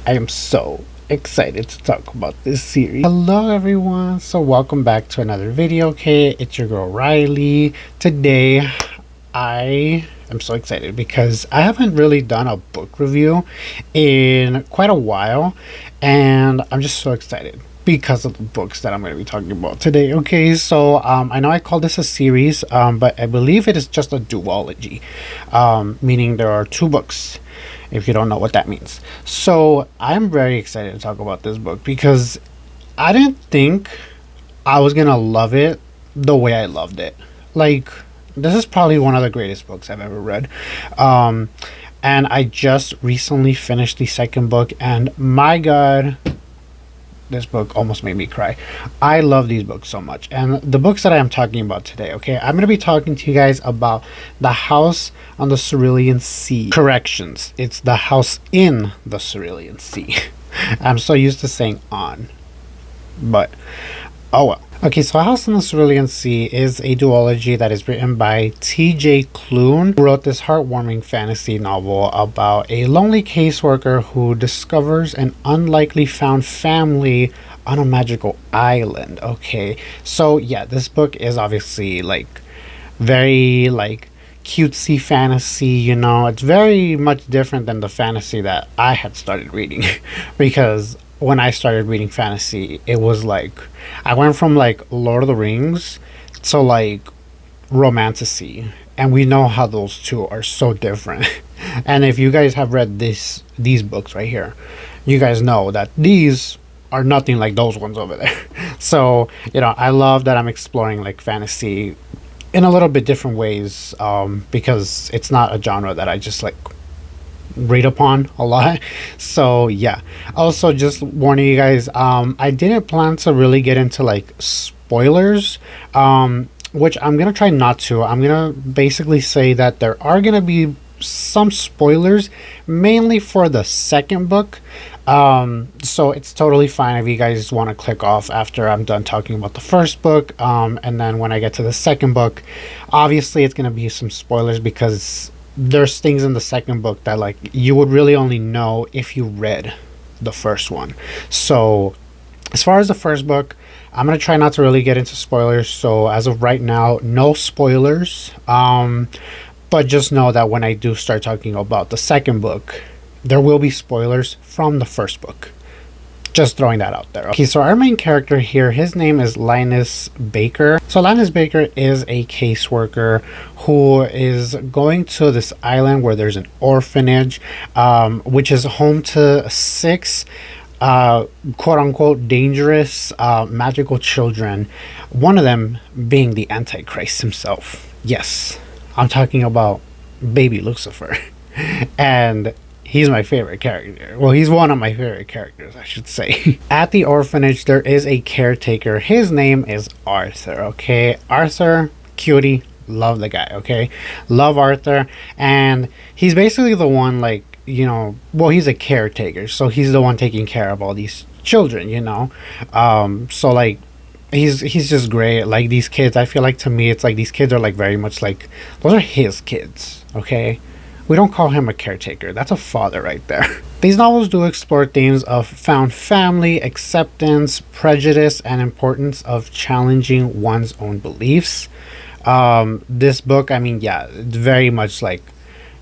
I am so excited to talk about this series. Hello everyone, so welcome back to another video. Okay, it's your girl Riley. Today I am so excited because I haven't really done a book review in quite a while, and I'm just so excited because of the books that I'm going to be talking about today. Okay, so I know I call this a series, but I believe it is just a duology, meaning there are two books, if you don't know what that means. So I'm very excited to talk about this book because I didn't think I was gonna love it the way I loved it. Like, this is probably one of the greatest books I've ever read. And I just recently finished the second book, and my god, this book almost made me cry. I love these books so much. And the books that I am talking about today, okay, I'm going to be talking to you guys about The House on the Cerulean Sea. Corrections, it's The House in the Cerulean Sea. I'm so used to saying on, but oh well. Okay, so House on the Cerulean Sea is a duology that is written by T.J. Klune, who wrote this heartwarming fantasy novel about a lonely caseworker who discovers an unlikely found family on a magical island. Okay, so yeah, this book is obviously like very like cutesy fantasy, you know. It's very much different than the fantasy that I had started reading because when I started reading fantasy, it was like I went from like Lord of the Rings to like romantasy, and we know how those two are so different. And if you guys have read these books right here, you guys know that these are nothing like those ones over there. So, you know, I love that I'm exploring like fantasy in a little bit different ways, because it's not a genre that I just like read upon a lot. So yeah, also just warning you guys, I didn't plan to really get into like spoilers, which I'm gonna try not to. I'm gonna basically say that there are gonna be some spoilers, mainly for the second book, so it's totally fine if you guys want to click off after I'm done talking about the first book, and then when I get to the second book, obviously it's gonna be some spoilers because there's things in the second book that like you would really only know if you read the first one. So as far as the first book, I'm gonna try not to really get into spoilers, so as of right now, no spoilers, but just know that when I do start talking about the second book, there will be spoilers from the first book. Just throwing that out there. Okay, so our main character here, his name is Linus Baker. So Linus Baker is a caseworker who is going to this island where there's an orphanage, which is home to 6 quote-unquote dangerous magical children, one of them being the Antichrist himself. Yes, I'm talking about baby Lucifer. And he's my favorite character. Well, he's one of my favorite characters, I should say. At the orphanage, there is a caretaker. His name is Arthur, okay? Arthur, cutie, love the guy, okay? Love Arthur. And he's basically the one, like, you know, well, he's a caretaker, so he's the one taking care of all these children, you know? So, like, he's just great. Like, these kids, I feel like, to me, it's like these kids are, like, very much, like, those are his kids, okay? We don't call him a caretaker. That's a father right there. These novels do explore themes of found family, acceptance, prejudice, and importance of challenging one's own beliefs. This book, I mean, yeah, it's very much like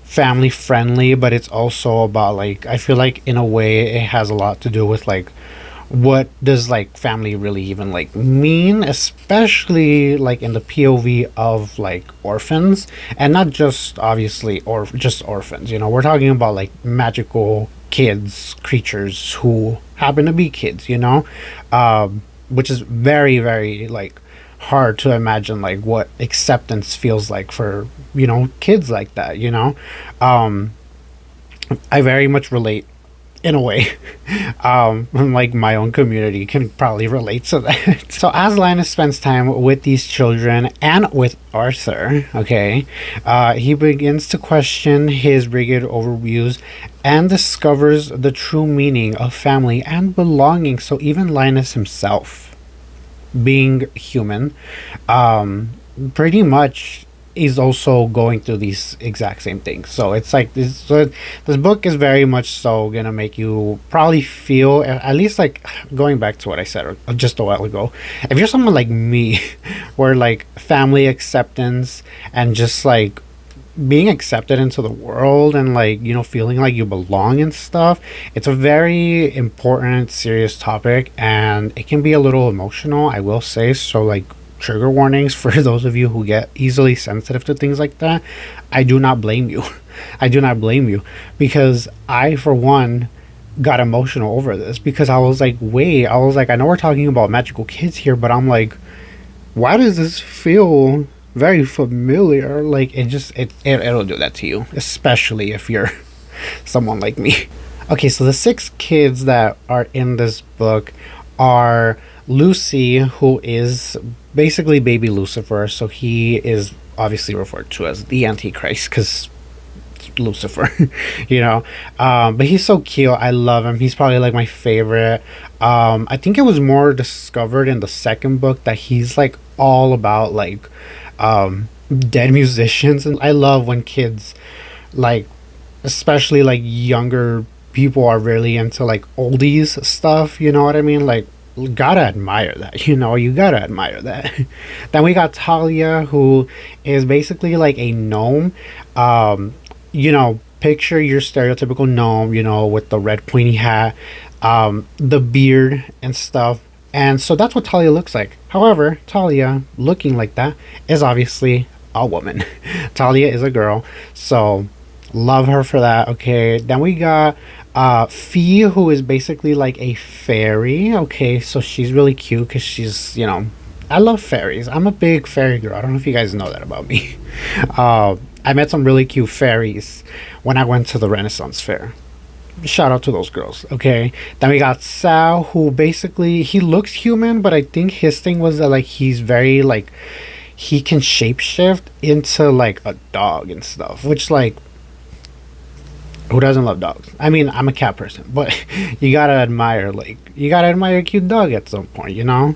family friendly, but it's also about like, I feel like in a way it has a lot to do with like, what does like family really even like mean, especially like in the POV of like orphans, and not just obviously or just orphans, you know. We're talking about like magical kids, creatures who happen to be kids, you know, which is very, very like hard to imagine like what acceptance feels like for, you know, kids like that, you know. I very much relate in a way. Like my own community can probably relate to that. So as Linus spends time with these children and with Arthur, okay, he begins to question his rigid overviews and discovers the true meaning of family and belonging. So even Linus himself, being human, pretty much is also going through these exact same things. So it's like this. So this book is very much so gonna make you probably feel, at least like going back to what I said just a while ago. If you're someone like me, where like family acceptance and just like being accepted into the world and like, you know, feeling like you belong and stuff, it's a very important, serious topic, and it can be a little emotional, I will say. So like, trigger warnings for those of you who get easily sensitive to things like that. I do not blame you. I do not blame you, because I, for one, got emotional over this, because I was like, wait, I was like, I know we're talking about magical kids here, but I'm like, why does this feel very familiar? Like, it'll do that to you, especially if you're someone like me. Okay, so the 6 kids that are in this book are Lucy, who is basically baby Lucifer. So he is obviously referred to as the Antichrist because Lucifer, you know. But he's so cute. I love him. He's probably like my favorite. I think it was more discovered in the second book that he's like all about like dead musicians, and I love when kids, like especially like younger people, are really into like oldies stuff, you know what I mean? Like, gotta admire that, you know, you gotta admire that. Then we got Talia, who is basically like a gnome. You know, picture your stereotypical gnome, you know, with the red pointy hat, the beard and stuff. And so that's what Talia looks like. However, Talia looking like that is obviously a woman. Talia is a girl, so love her for that. Okay, then we got Fee, who is basically like a fairy. Okay, so she's really cute because she's, you know, I love fairies. I'm a big fairy girl. I don't know if you guys know that about me. I met some really cute fairies when I went to the Renaissance Fair. Shout out to those girls. Okay, then we got Sal, who basically, he looks human, but I think his thing was that like he's very like, he can shapeshift into like a dog and stuff, which like, who doesn't love dogs? I mean, I'm a cat person, but you gotta admire, like, you gotta admire a cute dog at some point, you know.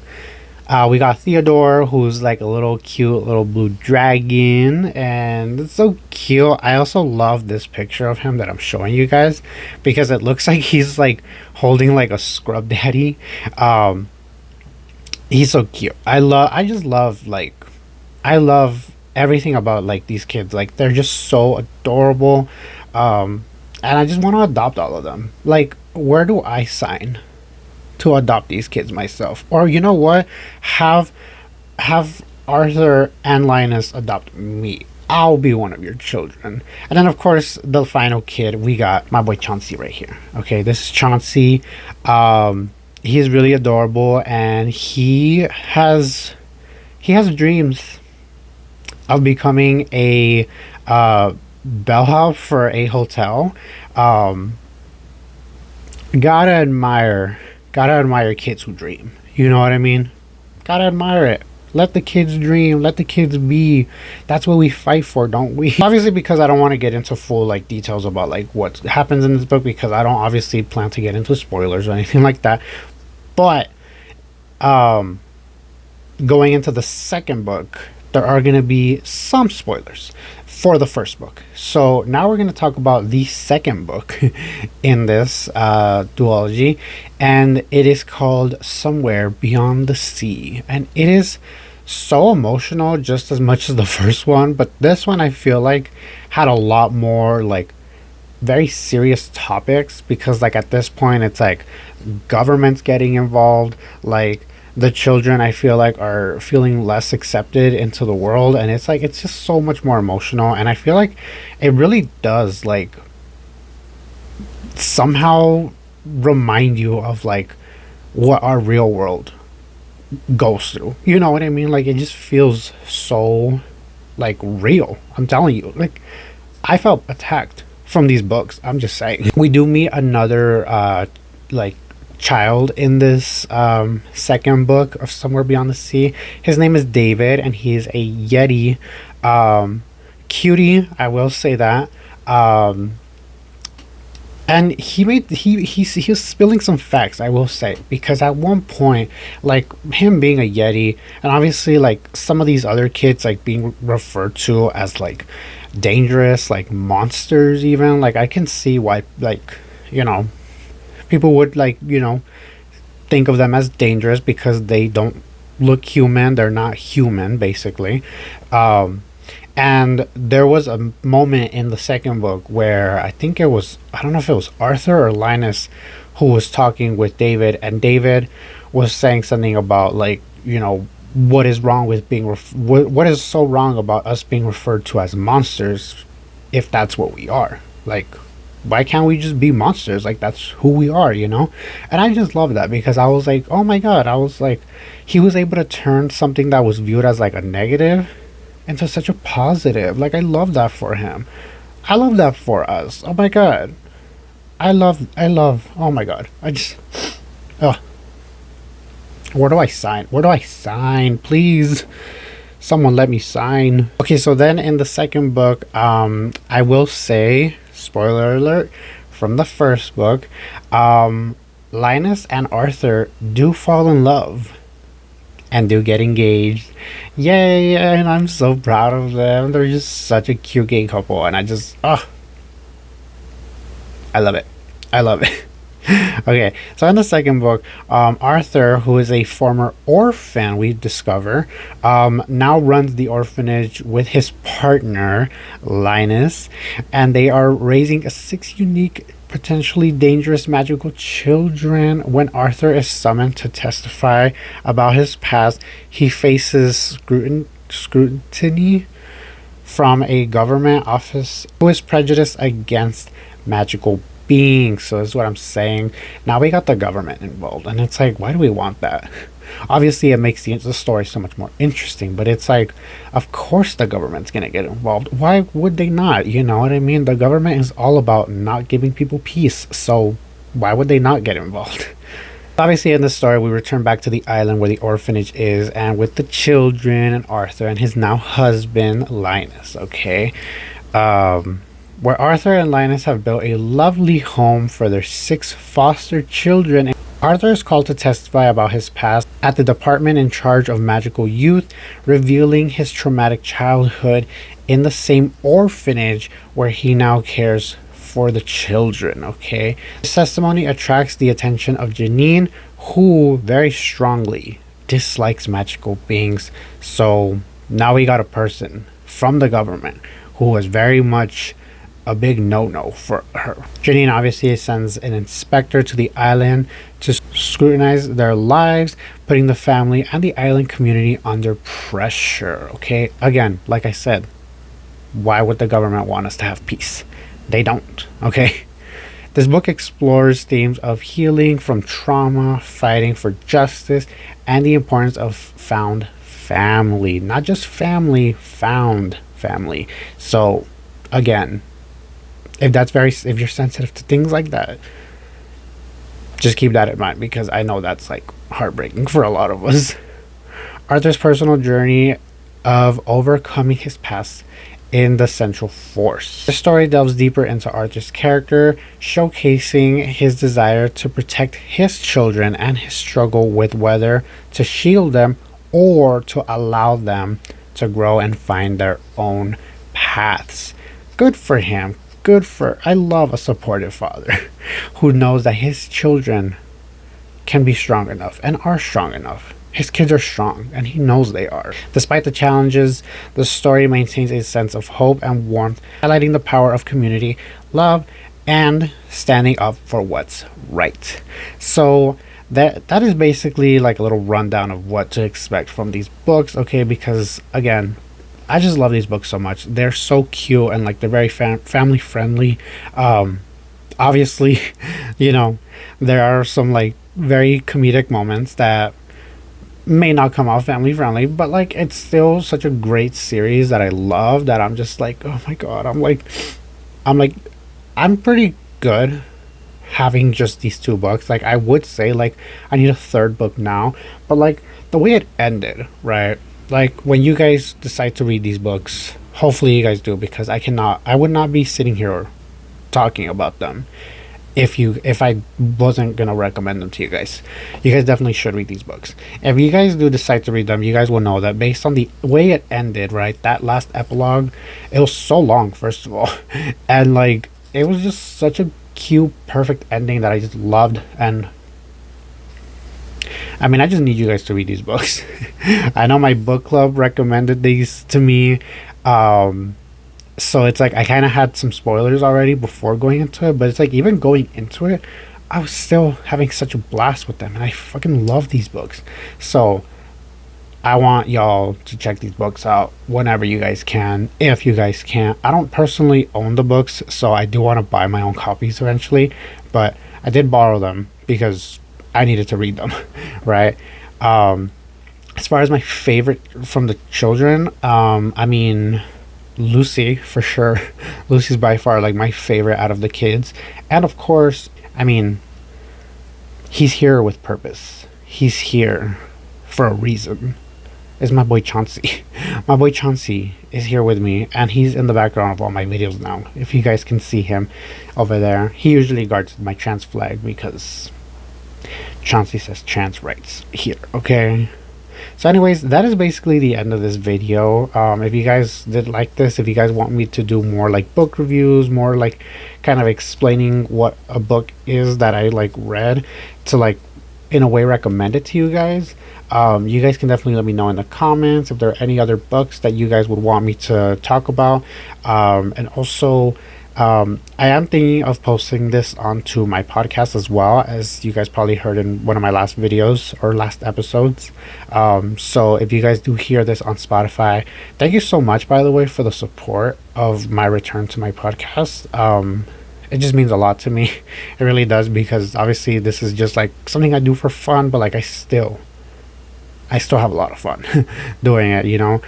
We got Theodore, who's like a little cute little blue dragon, and it's so cute. I also love this picture of him that I'm showing you guys, because it looks like he's like holding like a scrub daddy. He's so cute. I just love, like, I love everything about like these kids. Like, they're just so adorable. And I just want to adopt all of them. Like, where do I sign to adopt these kids myself? Or you know what, have Arthur and Linus adopt me. I'll be one of your children. And then of course the final kid, we got my boy Chauncey right here. Okay, this is Chauncey. He's really adorable, and he has dreams of becoming a bellhop for a hotel. Gotta admire kids who dream, you know what I mean? Gotta admire it. Let the kids dream, let the kids be. That's what we fight for, don't we? Obviously, because I don't want to get into full like details about like what happens in this book, because I don't obviously plan to get into spoilers or anything like that. But going into the second book, there are going to be some spoilers for the first book. So now we're going to talk about the second book in this duology, and it is called Somewhere Beyond the Sea, and it is so emotional just as much as the first one, but this one I feel like had a lot more like very serious topics, because like at this point it's like governments getting involved, like the children I feel like are feeling less accepted into the world, and it's like it's just so much more emotional, and I feel like it really does like somehow remind you of like what our real world goes through, you know what I mean? Like, it just feels so like real. I'm telling you, like, I felt attacked from these books. I'm just saying. We do meet another like child in this second book of Somewhere Beyond the Sea. His name is David, and he's a Yeti cutie, I will say that. And he was spilling some facts, I will say, because at one point, like him being a Yeti, and obviously like some of these other kids like being referred to as like dangerous, like monsters, even, like I can see why, like, you know, people would, like, you know, think of them as dangerous because they don't look human, they're not human basically. um and there was a moment in the second book where I think it was, I don't know if it was Arthur or Linus who was talking with David, and David was saying something about, like, you know, what is wrong with being what is so wrong about us being referred to as monsters if that's what we are. Like, why can't we just be monsters? Like, that's who we are, you know? And I just love that because I was like, oh my god, I was like, he was able to turn something that was viewed as like a negative into such a positive. Like, I love that for him. I love that for us. Oh my god. I love, oh my god. I just, oh, where do I sign? Where do I sign? Please, someone let me sign. Okay, so then in the second book, I will say, spoiler alert, from the first book, Linus and Arthur do fall in love and do get engaged. Yay! And I'm so proud of them. They're just such a cute gay couple, and I just, oh, I love it. I love it. Okay, so in the second book, Arthur, who is a former orphan, we discover, now runs the orphanage with his partner Linus, and they are raising 6 unique, potentially dangerous magical children. When Arthur is summoned to testify about his past, he faces scrutiny from a government office who is prejudiced against magical beings. So that's what I'm saying. Now we got the government involved, and it's like, why do we want that? Obviously it makes the story so much more interesting, but it's like, of course the government's gonna get involved. Why would they not? You know what I mean? The government is all about not giving people peace, so why would they not get involved? Obviously in the story we return back to the island where the orphanage is, and with the children and Arthur and his now husband Linus. Okay, where Arthur and Linus have built a lovely home for their 6 foster children. Arthur is called to testify about his past at the department in charge of magical youth, revealing his traumatic childhood in the same orphanage where he now cares for the children. Okay, his testimony attracts the attention of Janine, who very strongly dislikes magical beings. So now we got a person from the government who was very much a big no-no for her. Janine obviously sends an inspector to the island to scrutinize their lives, putting the family and the island community under pressure. Okay, again, like I said, why would the government want us to have peace? They don't. Okay, this book explores themes of healing from trauma, fighting for justice, and the importance of found family. Not just family, found family. So again, if you're sensitive to things like that, just keep that in mind, because I know that's like heartbreaking for a lot of us. Arthur's personal journey of overcoming his past in the central force. The story delves deeper into Arthur's character, showcasing his desire to protect his children and his struggle with whether to shield them or to allow them to grow and find their own paths. Good for him. I love a supportive father who knows that his children can be strong enough and are strong enough. His kids are strong and he knows they are. Despite the challenges, the story maintains a sense of hope and warmth, highlighting the power of community, love, and standing up for what's right. So that is basically like a little rundown of what to expect from these books. Okay, because again, I just love these books so much. They're so cute and like they're very family friendly. Obviously, you know, there are some like very comedic moments that may not come out family friendly, but like it's still such a great series that I love, that I'm just like, oh my god, I'm pretty good having just these 2 books. Like I would say like I need a 3rd book now, but like the way it ended, right? Like when you guys decide to read these books, hopefully you guys do, because I would not be sitting here talking about them if I wasn't gonna recommend them to you guys. You guys definitely should read these books. If you guys do decide to read them, you guys will know that based on the way it ended, right? That last epilogue, it was so long, first of all. And like it was just such a cute, perfect ending that I just loved. And I mean, I just need you guys to read these books. I know my book club recommended these to me. So it's like I kind of had some spoilers already before going into it, but it's like even going into it, I was still having such a blast with them, and I fucking love these books. So I want y'all to check these books out whenever you guys can, if you guys can. I don't personally own the books, so I do want to buy my own copies eventually, but I did borrow them because I needed to read them, right? As far as my favorite from the children, I mean, Lucy for sure. Lucy's by far like my favorite out of the kids. And of course, I mean, he's here with purpose. He's here for a reason. Is my boy Chauncey. My boy Chauncey is here with me, and he's in the background of all my videos now. If you guys can see him over there, he usually guards my trans flag because Chauncey says trans rights here, okay? So anyways, that is basically the end of this video. If you guys did like this, if you guys want me to do more like book reviews, more like kind of explaining what a book is that I like read to like in a way recommend it to you guys, you guys can definitely let me know in the comments if there are any other books that you guys would want me to talk about. And also I am thinking of posting this onto my podcast as well, as you guys probably heard in one of my last videos or last episodes. So if you guys do hear this on Spotify, thank you so much, by the way, for the support of my return to my podcast. It just means a lot to me. It really does, because obviously this is just like something I do for fun, but like I still have a lot of fun doing it, you know.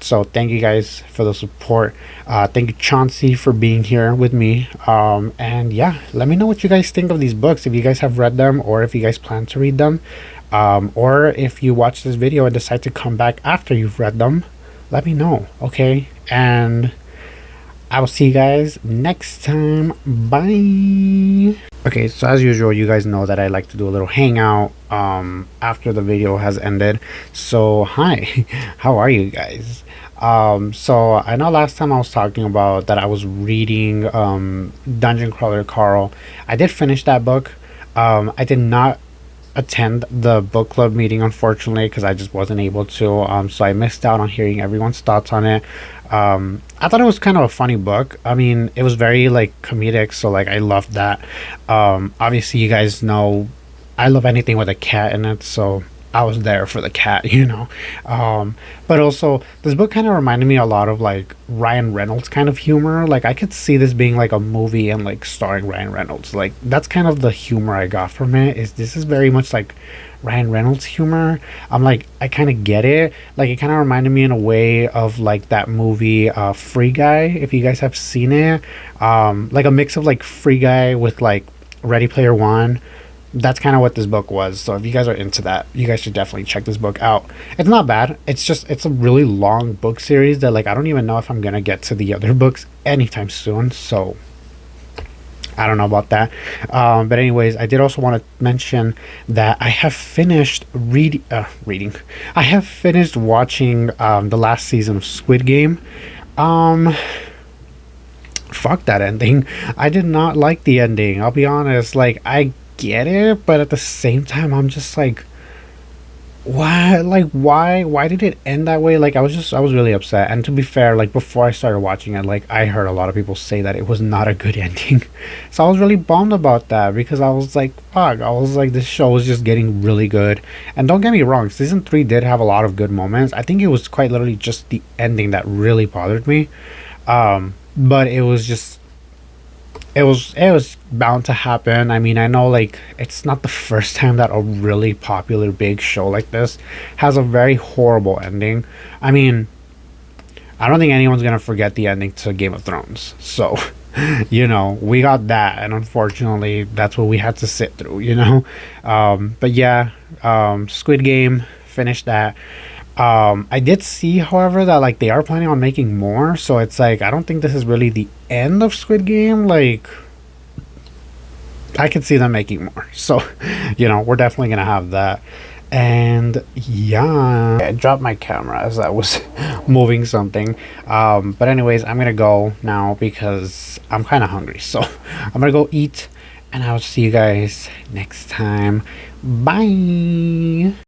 So thank you guys for the support. Thank you, Chauncey, for being here with me. And yeah, let me know what you guys think of these books, if you guys have read them or if you guys plan to read them, or if you watch this video and decide to come back after you've read them. Let me know, okay? And I will see you guys next time. Bye. Okay, so as usual, you guys know that I like to do a little hangout after the video has ended. So hi, how are you guys? So I know last time I was talking about that I was reading Dungeon Crawler Carl. I did finish that book. I did not attend the book club meeting, unfortunately, because I just wasn't able to. So I missed out on hearing everyone's thoughts on it. I thought it was kind of a funny book. I mean, it was very like comedic, so like I loved that. Obviously you guys know I love anything with a cat in it, so I was there for the cat, you know. But also this book kind of reminded me a lot of like Ryan Reynolds kind of humor. Like I could see this being like a movie and like starring Ryan Reynolds. Like that's kind of the humor I got from it. Is this is very much like Ryan Reynolds humor. I'm like, I kind of get it. Like it kind of reminded me in a way of like that movie Free Guy, if you guys have seen it. Like a mix of like Free Guy with like Ready Player One. That's kind of what this book was. So if you guys are into that, you guys should definitely check this book out. It's not bad. It's just, it's a really long book series that like I don't even know if I'm gonna get to the other books anytime soon. So I don't know about that. But anyways, I did also want to mention that I have finished reading. I have finished watching the last season of Squid Game. Fuck that ending. I did not like the ending. I'll be honest. Like I get it, but at the same time, I'm just like, why? Like why did it end that way? Like I was really upset. And to be fair, like before I started watching it, like I heard a lot of people say that it was not a good ending. So I was really bummed about that, because I was like, fuck, I was like, this show was just getting really good. And don't get me wrong, season 3 did have a lot of good moments. I think it was quite literally just the ending that really bothered me. But it was just, it was bound to happen. I mean, I know like it's not the first time that a really popular big show like this has a very horrible ending. I mean, I don't think anyone's gonna forget the ending to Game of Thrones. So you know, we got that, and unfortunately that's what we had to sit through, you know. But yeah, Squid Game, finished that. I did see, however, that like they are planning on making more, so it's like I don't think this is really the end of Squid Game. Like I can see them making more. So, you know, we're definitely gonna have that. And yeah, I dropped my camera as I was moving something. But anyways, I'm gonna go now because I'm kind of hungry. So I'm gonna go eat, and I'll see you guys next time. Bye.